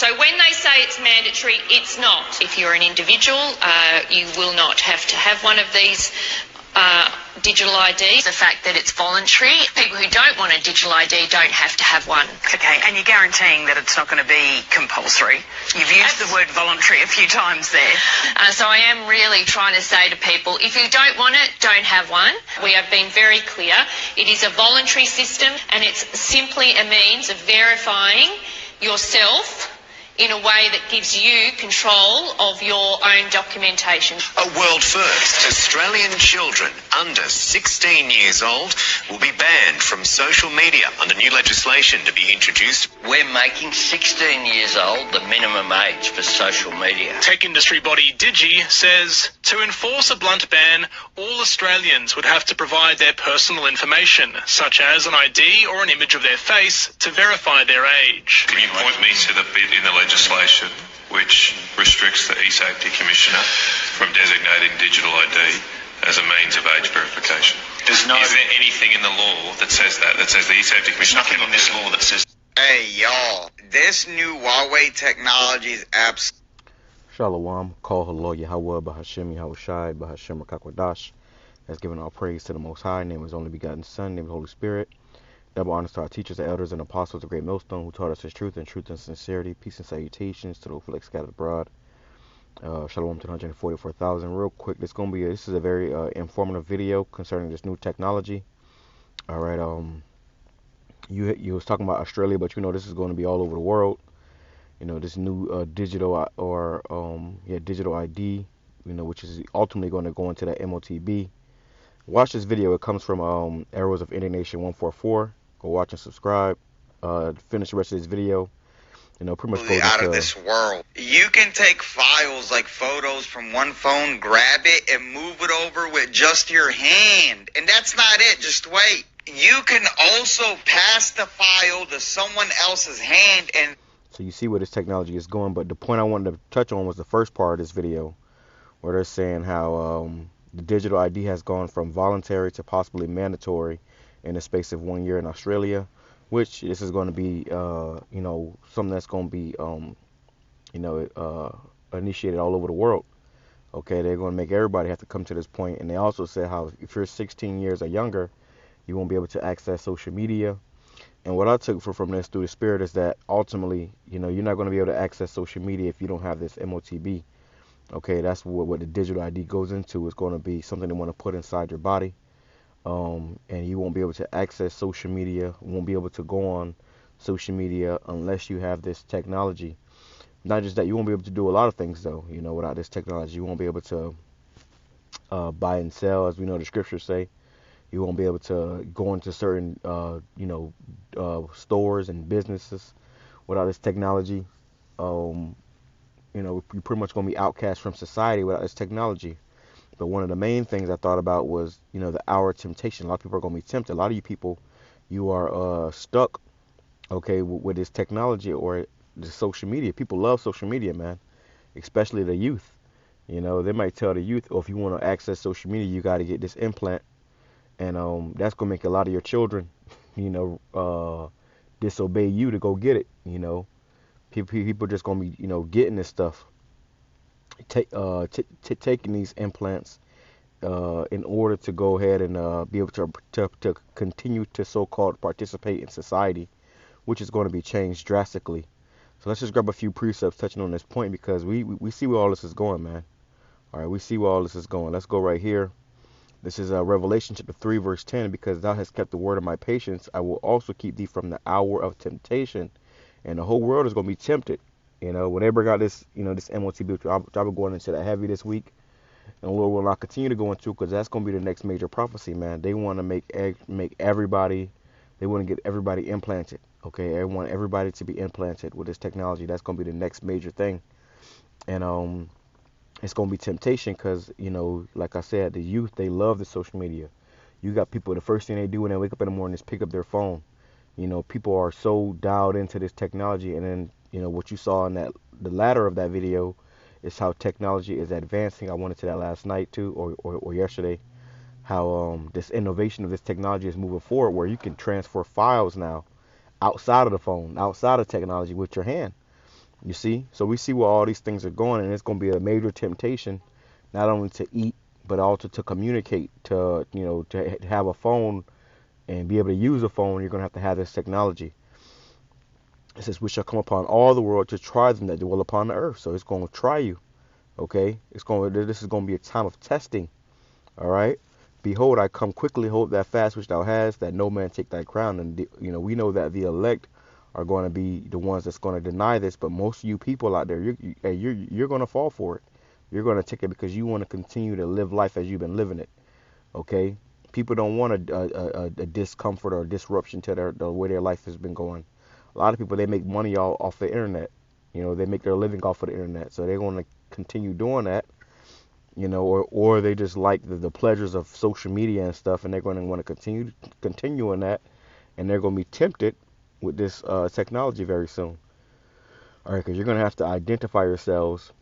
So when they say it's mandatory, it's not. If you're an individual, you will not have to have one of these digital IDs. The fact that it's voluntary, people who don't want a digital ID don't have to have one. Okay, and you're guaranteeing that it's not going to be compulsory. You've used the word voluntary a few times there. So I am really trying to say to people, if you don't want it, don't have one. We have been very clear. It is a voluntary system, and it's simply a means of verifying yourself in a way that gives you control of your own documentation. A world first. Australian children under 16 years old will be banned from social media under new legislation to be introduced. We're making 16 years old the minimum age for social media. Tech industry body Digi says to enforce a blunt ban, all Australians would have to provide their personal information, such as an ID or an image of their face, to verify their age. Can you point me to the bit in the legislation which restricts the e-safety commissioner from designating digital ID as a means of age verification? Is there anything in the law that says that says the e-safety commissioner? Nothing in this law that says. Hey y'all, this new Huawei technology is absolutely. Shalom, call HALAL, YAHAWAH, BAHASHAM, YAHWASHI, BAHASHAM, QADASH. Has given all praise to the Most High. Name of His only begotten Son, name of the Holy Spirit. Double honors to our teachers, elders, and apostles of Great Millstone, who taught us His truth and sincerity. Peace and salutations to the flake scattered abroad. Shalom to the 144,000. Real quick, this is a very informative video concerning this new technology. All right, you was talking about Australia, but this is going to be all over the world. This new digital digital ID, which is ultimately going to go into that MOTB. Watch this video. It comes from Arrows of Indignation 144. Go watch and subscribe. Finish the rest of this video. Pretty much go out of this world. You can take files like photos from one phone, grab it, and move it over with just your hand. And that's not it. Just wait. You can also pass the file to someone else's hand. And so you see where this technology is going. But the point I wanted to touch on was the first part of this video, where they're saying how the digital ID has gone from voluntary to possibly mandatory in the space of 1 year in Australia, which this is going to be, something that's going to be, initiated all over the world. Okay, they're going to make everybody have to come to this point. And they also said how if you're 16 years or younger, you won't be able to access social media. And what I took from this through the Spirit is that ultimately, you're not going to be able to access social media if you don't have this MOTB. Okay, that's what the digital ID goes into. It's going to be something they want to put inside your body. And you won't be able to access social media, won't be able to go on social media unless you have this technology. Not just that, you won't be able to do a lot of things, though, without this technology. You won't be able to buy and sell, as we know the scriptures say. You won't be able to go into certain, stores and businesses without this technology. You're pretty much going to be outcast from society without this technology. But one of the main things I thought about was, the hour of temptation. A lot of people are going to be tempted. A lot of you people, you are stuck, okay, with this technology or the social media. People love social media, man, especially the youth. They might tell the youth, if you want to access social media, you got to get this implant. And that's going to make a lot of your children, disobey you to go get it, People just going to be, getting this stuff, taking these implants in order to go ahead and be able to continue to so-called participate in society, which is going to be changed drastically. So let's just grab a few precepts touching on this point, because we see where all this is going, man. All right, we see where all this is going. Let's go right here. This is Revelation chapter 3, verse 10. Because thou hast kept the word of my patience, I will also keep thee from the hour of temptation. And the whole world is going to be tempted. When they bring out this, this MOTB, which I'll be going into that heavy this week. And the Lord will not continue to go into, because that's going to be the next major prophecy, man. They want to make everybody, they want to get everybody implanted. Okay, they want everybody to be implanted with this technology. That's going to be the next major thing. And it's going to be temptation because, like I said, the youth, they love the social media. You got people, the first thing they do when they wake up in the morning is pick up their phone. People are so dialed into this technology. And then, what you saw in the latter of that video is how technology is advancing. I went into that last night too, or yesterday, how this innovation of this technology is moving forward, where you can transfer files now outside of the phone, outside of technology with your hand. You see? So we see where all these things are going, and it's going to be a major temptation, not only to eat, but also to communicate, to, to have a phone and be able to use a phone. You're going to have this technology. It says, we shall come upon all the world to try them that dwell upon the earth. So it's going to try you. Okay? This is going to be a time of testing. All right? Behold, I come quickly, hold that fast which thou hast, that no man take thy crown. And, we know that the elect are going to be the ones that's going to deny this, but most of you people out there, you're going to fall for it. You're going to take it because you want to continue to live life as you've been living it. Okay? People don't want a discomfort or disruption to the way their life has been going. A lot of people, they make money off the internet. They make their living off of the internet, so they're going to continue doing that. Or they just like the pleasures of social media and stuff, and they're going to want to continue in that, and they're going to be tempted with this technology very soon. All right, because you're going to have to identify yourselves.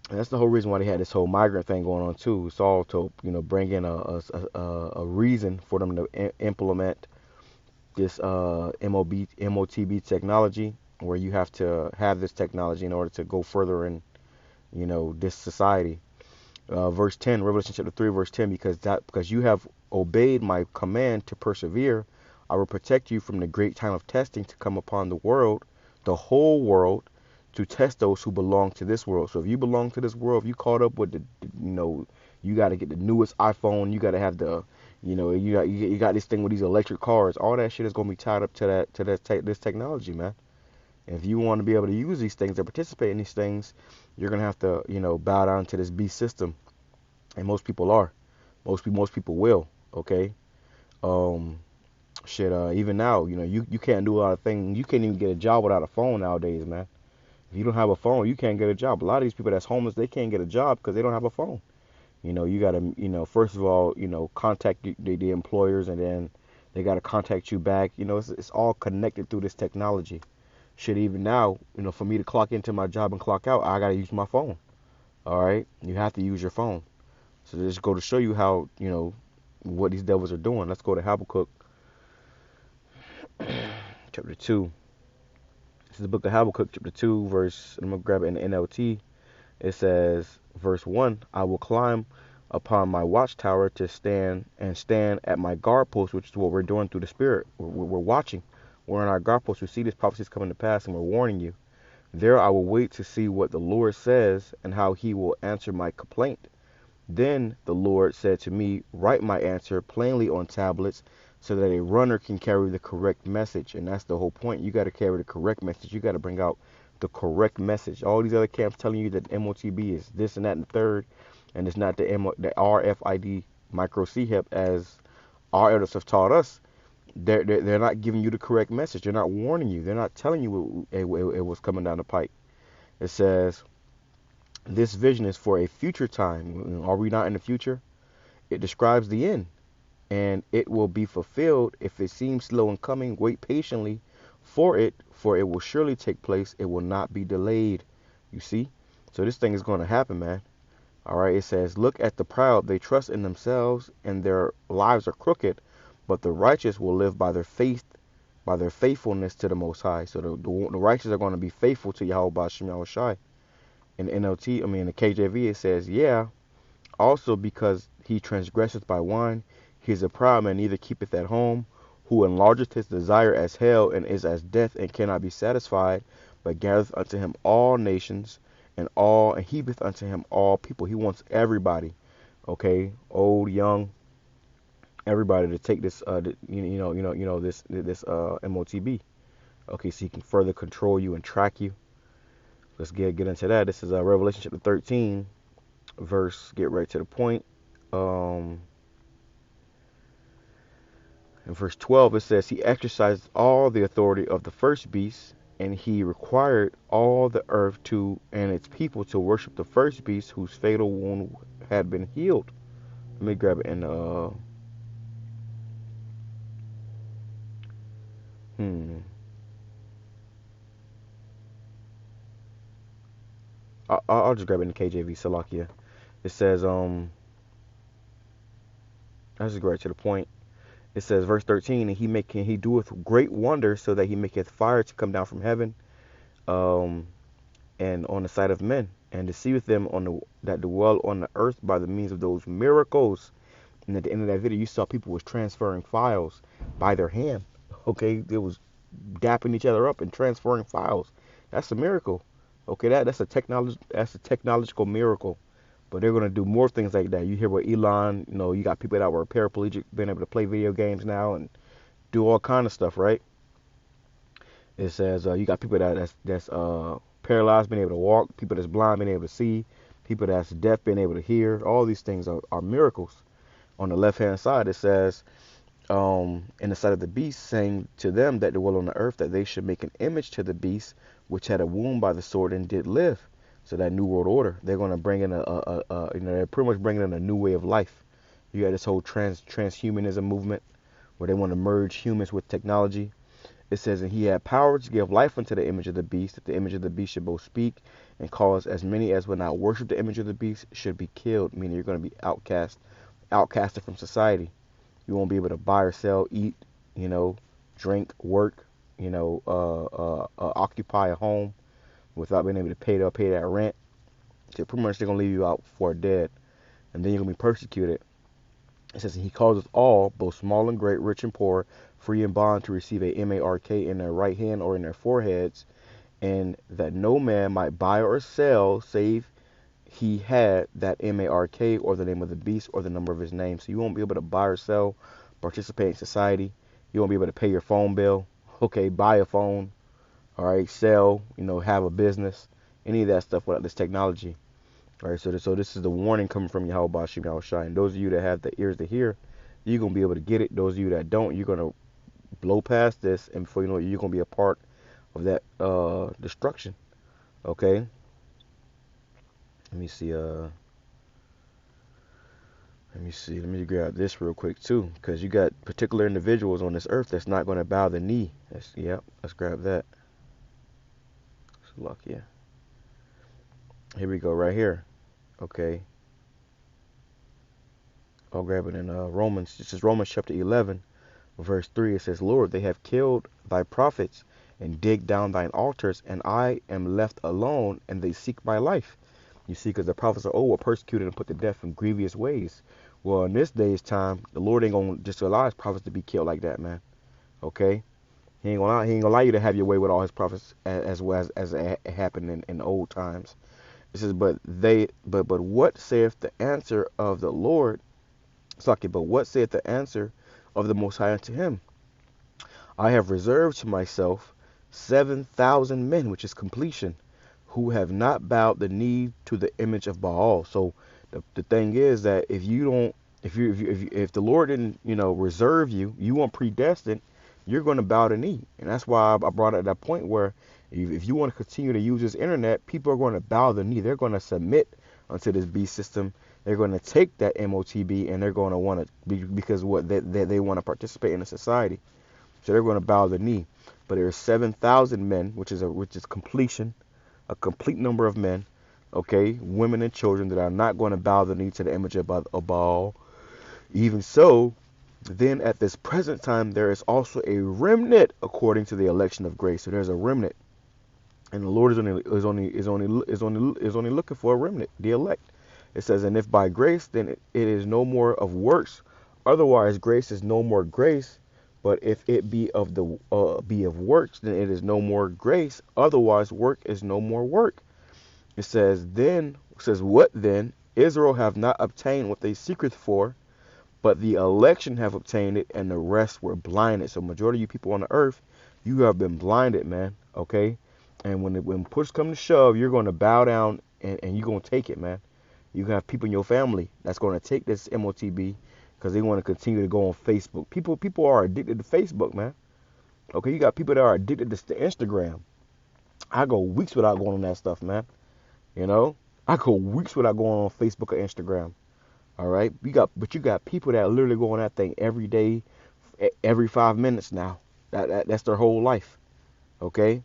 And that's the whole reason why they had this whole migrant thing going on too. It's all to bring in a reason for them to implement this MOTB technology, where you have to have this technology in order to go further in this society. Verse 10, Revelation chapter 3, verse 10, because you have obeyed my command to persevere, I will protect you from the great time of testing to come upon the world, the whole world, to test those who belong to this world. So if you belong to this world, if you caught up with you got to get the newest iPhone, you got to have the, you got this thing with these electric cars. All that shit is going to be tied up to this technology, man. And if you want to be able to use these things or participate in these things, you're going to have to, bow down to this beast system. And most people are. Most people will, okay? Even now, you can't do a lot of things. You can't even get a job without a phone nowadays, man. If you don't have a phone, you can't get a job. A lot of these people that's homeless, they can't get a job because they don't have a phone. You got to, first of all, contact the employers, and then they got to contact you back. It's all connected through this technology. Shit, even now, for me to clock into my job and clock out, I got to use my phone. All right? You have to use your phone. So just go to show you how, what these devils are doing. Let's go to Habakkuk chapter 2. This is the book of Habakkuk chapter 2, verse, I'm going to grab it in the NLT. It says, verse 1, I will climb upon my watchtower to stand at my guard post, which is what we're doing through the Spirit. We're watching. We're on our guard post. We see these prophecies coming to pass, and we're warning you. There I will wait to see what the Lord says and how he will answer my complaint. Then the Lord said to me, write my answer plainly on tablets so that a runner can carry the correct message. And that's the whole point. You got to carry the correct message. You got to bring out the correct message. All these other camps telling you that MOTB is this and that and the third, and it's not the RFID micro C-HEP as our elders have taught us. They're not giving you the correct message. They're not warning you. They're not telling you it was coming down the pike. It says, this vision is for a future time. Are we not in the future? It describes the end, and it will be fulfilled. If it seems slow in coming, wait patiently for it will surely take place. It will not be delayed. You see? So this thing is going to happen, man. All right. It says, look at the proud. They trust in themselves, and their lives are crooked. But the righteous will live by their faith, by their faithfulness to the Most High. So the righteous are going to be faithful to BAHASHAM YAHAWASHI. In the NLT, in the KJV, it says, yeah, also because he transgresseth by wine, he is a proud man, neither keepeth at home, who enlargeth his desire as hell, and is as death, and cannot be satisfied, but gathereth unto him all nations, and heapeth unto him all people. He wants everybody, okay, old, young, everybody to take this, this MOTB, okay, so he can further control you and track you. Let's get into that. This is Revelation chapter 13, verse, get right to the point. In verse 12, it says, he exercised all the authority of the first beast, and he required all the earth and its people to worship the first beast whose fatal wound had been healed. Let me grab it in I'll just grab it in the KJV, Salakia. It says, I'll just go right to the point. It says, verse 13, and he doeth great wonders, so that he maketh fire to come down from heaven, and on the sight of men, and deceiveth them that dwell on the earth by the means of those miracles. And at the end of that video, you saw people was transferring files by their hand. Okay, they was dapping each other up and transferring files. That's a miracle. Okay, that's a technological miracle. But they're gonna do more things like that. You hear what Elon, you got people that were paraplegic being able to play video games now and do all kind of stuff, right? It says you got people that's paralyzed being able to walk, people that's blind being able to see, people that's deaf being able to hear. All these things are miracles. On the left hand side, it says, in the sight of the beast, saying to them that dwell on the earth that they should make an image to the beast which had a wound by the sword and did live. So that new world order, they're going to bring in they're pretty much bringing in a new way of life. You got this whole transhumanism movement where they want to merge humans with technology. It says, and he had power to give life unto the image of the beast, that the image of the beast should both speak and cause as many as would not worship the image of the beast should be killed, meaning you're going to be outcasted from society. You won't be able to buy or sell, eat, drink, work, occupy a home without being able to pay that rent. So pretty much they're going to leave you out for dead, and then you're going to be persecuted. It says, he causes all, both small and great, rich and poor, free and bond, to receive a mark in their right hand or in their foreheads, and that no man might buy or sell save he had that mark or the name of the beast or the number of his name. So you won't be able to buy or sell, participate in society. You won't be able to pay your phone bill. Okay, buy a phone. All right, sell. Have a business. Any of that stuff without this technology. All right, so this is the warning coming from YAHAWASHI. And those of you that have the ears to hear, you're gonna be able to get it. Those of you that don't, you're gonna blow past this, and before you know it, you're gonna be a part of that destruction. Okay. Let me see. Let me grab this real quick too, because you got particular individuals on this earth that's not going to bow the knee. Let's grab that. Look, yeah. Here we go, right here. Okay. I'll grab it in Romans. This is Romans chapter 11, verse 3. It says, Lord, they have killed thy prophets and digged down thine altars, and I am left alone, and they seek my life. You see, because the prophets of old were persecuted and put to death in grievous ways. Well, in this day's time, the Lord ain't going to just allow his prophets to be killed like that, man. Okay? He ain't gonna allow you to have your way with all his prophets as it happened in old times. It says, but what saith the answer of the Lord? But what saith the answer of the Most High unto him? I have reserved to myself 7,000 men, which is completion, who have not bowed the knee to the image of Baal. So the thing is that if the Lord didn't reserve you, you weren't predestined, you're going to bow the knee. And that's why I brought up that point where if you want to continue to use this internet, people are going to bow the knee. They're going to submit unto this beast system. They're going to take that MOTB, and they're going to want to because they want to participate in a society. So they're going to bow the knee. But there are 7,000 men, which is completion, a complete number of men, okay, women and children that are not going to bow the knee to the image of Baal. Even so, then at this present time there is also a remnant according to the election of grace. So there's a remnant, and the Lord is only looking for a remnant, the elect. It says, and if by grace, then it is no more of works. Otherwise, grace is no more grace. But if it be of works, then it is no more grace. Otherwise, work is no more work. It says, what then? Israel have not obtained what they seeketh for, but the election have obtained it, and the rest were blinded. So majority of you people on the earth, you have been blinded, man. Okay? And when push comes to shove, you're going to bow down and you're going to take it, man. You have people in your family that's going to take this MOTB, because they want to continue to go on Facebook. People are addicted to Facebook, man. Okay, you got people that are addicted to Instagram. I go weeks without going on that stuff, man. I go weeks without going on Facebook or Instagram. All right, you got people that literally go on that thing every day, every 5 minutes now. That's their whole life. Okay,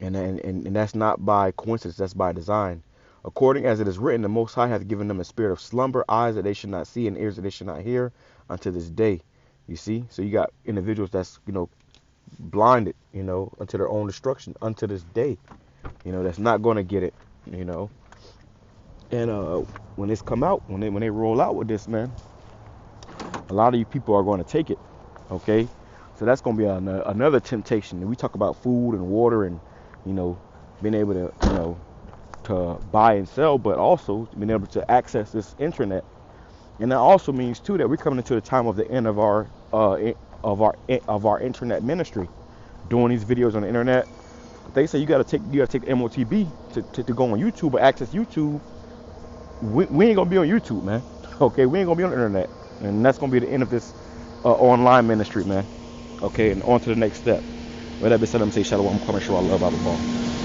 and that's not by coincidence. That's by design. According as it is written, the Most High hath given them a spirit of slumber, eyes that they should not see, and ears that they should not hear, unto this day. You see? So you got individuals that's, blinded, unto their own destruction, unto this day. that's not going to get it, And when this come out, when they roll out with this, man, a lot of you people are going to take it, okay? So that's going to be another temptation. And we talk about food and water and, being able to, to buy and sell, but also being able to access this internet. And that also means too that we're coming into the time of the end of our internet ministry, doing these videos on the internet. They say you got to take MOTB to go on YouTube or access YouTube. We ain't gonna be on YouTube, man. Okay, we ain't gonna be on the internet, and that's gonna be the end of this online ministry, man. Okay, and on to the next step. With that being said, I'm saying shalom. I'm coming sure I love our ball.